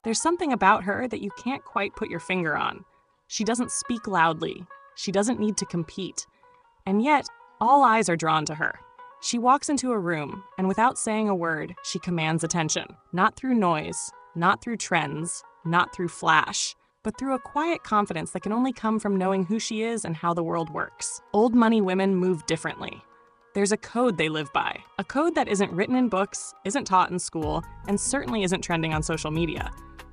There's something about her that you can't quite put your finger on. She doesn't speak loudly. She doesn't need to compete. And yet, all eyes are drawn to her. She walks into a room, and without saying a word, she commands attention. Not through noise, not through trends, not through flash, but through a quiet confidence that can only come from knowing who she is and how the world works. Old money women move differently. There's a code they live by. A code that isn't written in books, isn't taught in school, and certainly isn't trending on social media.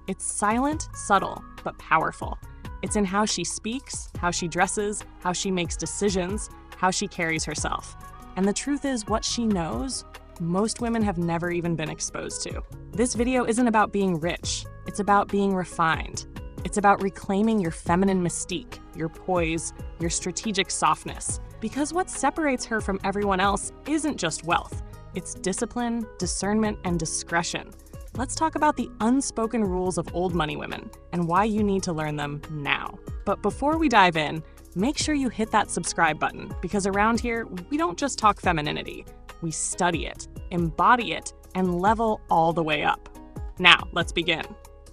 It's silent, subtle, but powerful. It's in how she speaks, how she dresses, how she makes decisions, how she carries herself. And the truth is, what she knows, most women have never even been exposed to. This video isn't about being rich. It's about being refined. It's about reclaiming your feminine mystique, your poise, your strategic softness. Because what separates her from everyone else isn't just wealth. It's discipline, discernment, and discretion. Let's talk about the unspoken rules of old money women and why you need to learn them now. But before we dive in, make sure you hit that subscribe button, because around here, we don't just talk femininity. We study it, embody it, and level all the way up. Now, let's begin.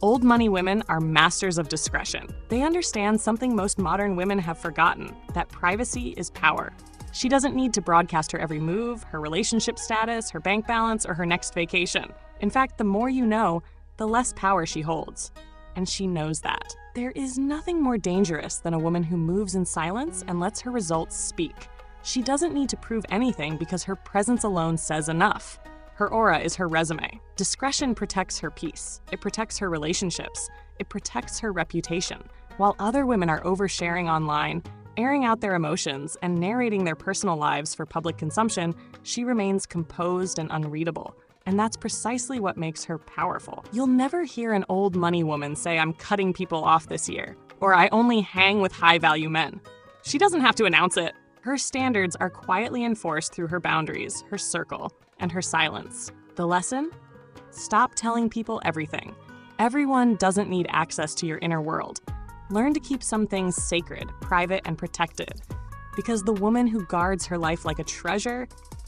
Old money women are masters of discretion. They understand something most modern women have forgotten, that privacy is power. She doesn't need to broadcast her every move, her relationship status, her bank balance, or her next vacation. In fact, the more you know, the less power she holds. And she knows that. There is nothing more dangerous than a woman who moves in silence and lets her results speak. She doesn't need to prove anything because her presence alone says enough. Her aura is her resume. Discretion protects her peace. It protects her relationships. It protects her reputation. While other women are oversharing online, airing out their emotions, and narrating their personal lives for public consumption, she remains composed and unreadable. And that's precisely what makes her powerful. You'll never hear an old money woman say, "I'm cutting people off this year," or "I only hang with high-value men." She doesn't have to announce it. Her standards are quietly enforced through her boundaries, her circle, and her silence. The lesson? Stop telling people everything. Everyone doesn't need access to your inner world. Learn to keep some things sacred, private, and protected. Because the woman who guards her life like a treasure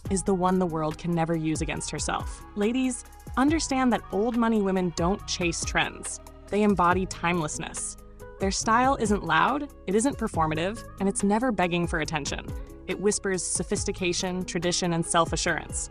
is the one the world can never use against herself. Ladies, understand that old money women don't chase trends. They embody timelessness. Their style isn't loud, it isn't performative, and it's never begging for attention. It whispers sophistication, tradition, and self-assurance.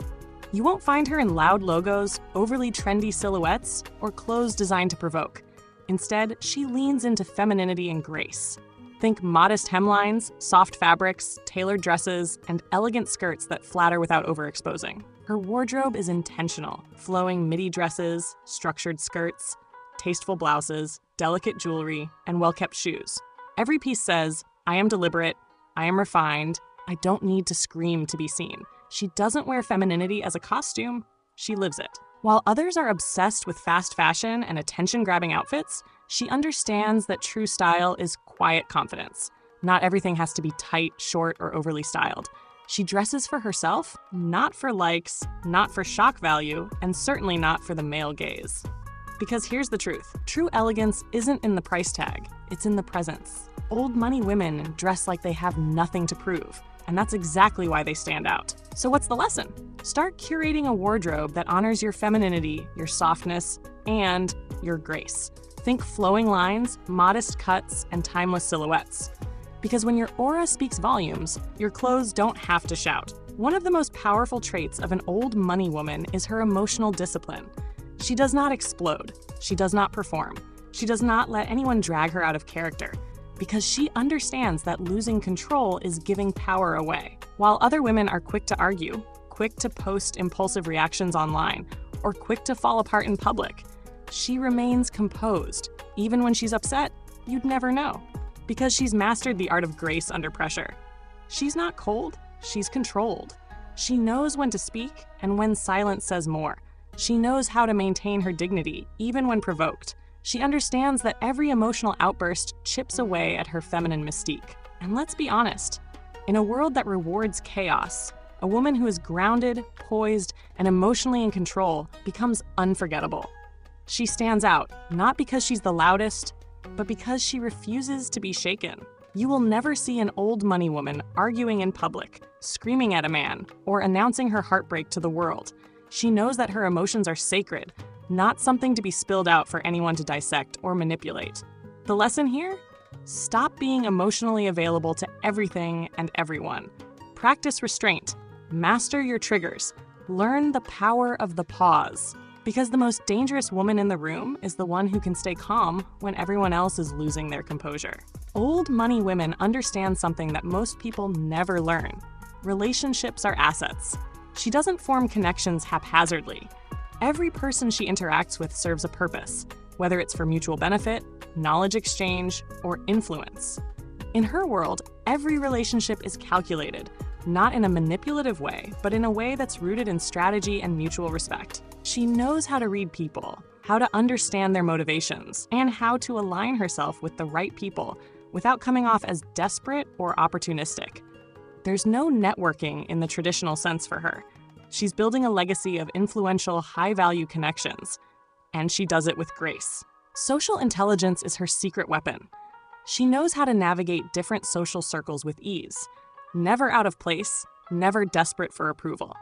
You won't find her in loud logos, overly trendy silhouettes, or clothes designed to provoke. Instead, she leans into femininity and grace. Think modest hemlines, soft fabrics, tailored dresses, and elegant skirts that flatter without overexposing. Her wardrobe is intentional, flowing midi dresses, structured skirts, tasteful blouses, delicate jewelry, and well-kept shoes. Every piece says, "I am deliberate, I am refined, I don't need to scream to be seen." She doesn't wear femininity as a costume, she lives it. While others are obsessed with fast fashion and attention-grabbing outfits, she understands that true style is quiet confidence. Not everything has to be tight, short, or overly styled. She dresses for herself, not for likes, not for shock value, and certainly not for the male gaze. Because here's the truth. True elegance isn't in the price tag, it's in the presence. Old money women dress like they have nothing to prove, and that's exactly why they stand out. So what's the lesson? Start curating a wardrobe that honors your femininity, your softness, and your grace. Think flowing lines, modest cuts, and timeless silhouettes. Because when your aura speaks volumes, your clothes don't have to shout. One of the most powerful traits of an old money woman is her emotional discipline. She does not explode. She does not perform. She does not let anyone drag her out of character. Because she understands that losing control is giving power away. While other women are quick to argue, quick to post impulsive reactions online, or quick to fall apart in public, she remains composed. Even when she's upset, you'd never know. Because she's mastered the art of grace under pressure. She's not cold, she's controlled. She knows when to speak and when silence says more. She knows how to maintain her dignity, even when provoked. She understands that every emotional outburst chips away at her feminine mystique. And let's be honest, in a world that rewards chaos, a woman who is grounded, poised, and emotionally in control becomes unforgettable. She stands out, not because she's the loudest, but because she refuses to be shaken. You will never see an old money woman arguing in public, screaming at a man, or announcing her heartbreak to the world. She knows that her emotions are sacred, not something to be spilled out for anyone to dissect or manipulate. The lesson here? Stop being emotionally available to everything and everyone. Practice restraint. Master your triggers. Learn the power of the pause. Because the most dangerous woman in the room is the one who can stay calm when everyone else is losing their composure. Old money women understand something that most people never learn. Relationships are assets. She doesn't form connections haphazardly. Every person she interacts with serves a purpose, whether it's for mutual benefit, knowledge exchange, or influence. In her world, every relationship is calculated, not in a manipulative way, but in a way that's rooted in strategy and mutual respect. She knows how to read people, how to understand their motivations, and how to align herself with the right people without coming off as desperate or opportunistic. There's no networking in the traditional sense for her. She's building a legacy of influential, high-value connections, and she does it with grace. Social intelligence is her secret weapon. She knows how to navigate different social circles with ease, never out of place, never desperate for approval.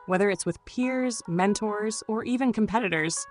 Whether it's with peers, mentors, or even competitors,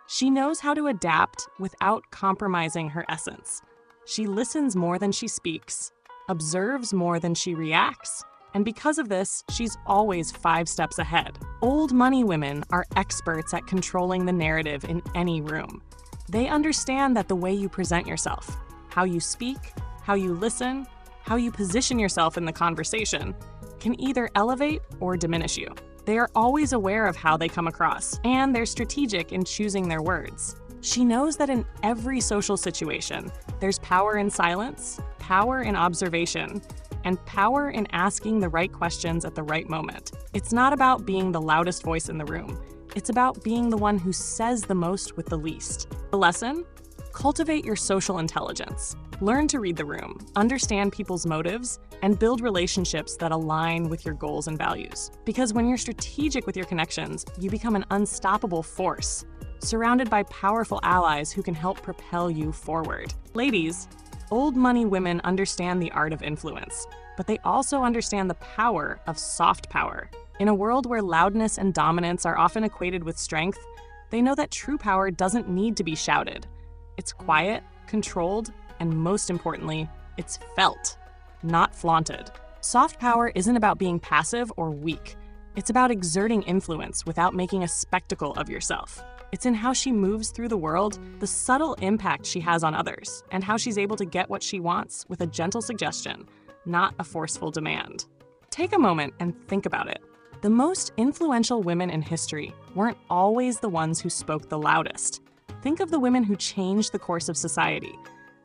she knows how to adapt without compromising her essence. She listens more than she speaks, observes more than she reacts, and because of this, she's always 5 steps ahead. Old money women are experts at controlling the narrative in any room. They understand that the way you present yourself, how you speak, how you listen, how you position yourself in the conversation, can either elevate or diminish you. They are always aware of how they come across, and they're strategic in choosing their words. She knows that in every social situation, there's power in silence, power in observation, and power in asking the right questions at the right moment. It's not about being the loudest voice in the room. It's about being the one who says the most with the least. The lesson? Cultivate your social intelligence. Learn to read the room, understand people's motives, and build relationships that align with your goals and values. Because when you're strategic with your connections, you become an unstoppable force, surrounded by powerful allies who can help propel you forward. Ladies, old money women understand the art of influence, but they also understand the power of soft power. In a world where loudness and dominance are often equated with strength, they know that true power doesn't need to be shouted. It's quiet, controlled, and most importantly, it's felt, not flaunted. Soft power isn't about being passive or weak. It's about exerting influence without making a spectacle of yourself. It's in how she moves through the world, the subtle impact she has on others, and how she's able to get what she wants with a gentle suggestion, not a forceful demand. Take a moment and think about it. The most influential women in history weren't always the ones who spoke the loudest. Think of the women who changed the course of society.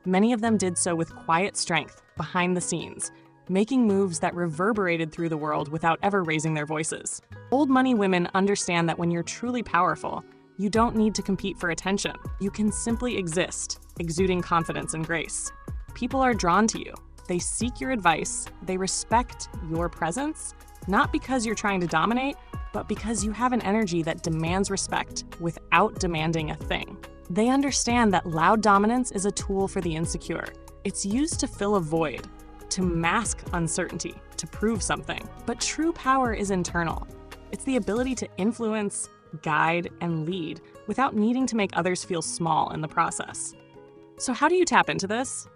Many of them did so with quiet strength, behind the scenes, making moves that reverberated through the world without ever raising their voices. Old money women understand that when you're truly powerful, you don't need to compete for attention. You can simply exist, exuding confidence and grace. People are drawn to you. They seek your advice. They respect your presence, not because you're trying to dominate, but because you have an energy that demands respect without demanding a thing. They understand that loud dominance is a tool for the insecure. It's used to fill a void, to mask uncertainty, to prove something. But true power is internal. It's the ability to influence, guide, and lead without needing to make others feel small in the process. So how do you tap into this?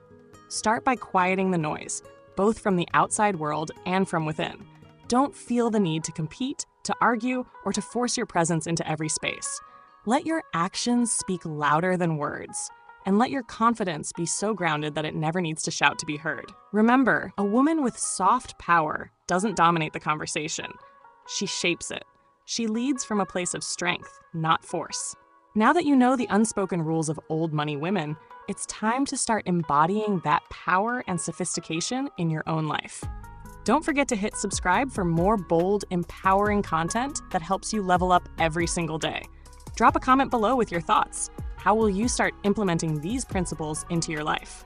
Start by quieting the noise, both from the outside world and from within. Don't feel the need to compete, to argue, or to force your presence into every space. Let your actions speak louder than words, and let your confidence be so grounded that it never needs to shout to be heard. Remember, a woman with soft power doesn't dominate the conversation. She shapes it. She leads from a place of strength, not force. Now that you know the unspoken rules of old money women, it's time to start embodying that power and sophistication in your own life. Don't forget to hit subscribe for more bold, empowering content that helps you level up every single day. Drop a comment below with your thoughts. How will you start implementing these principles into your life?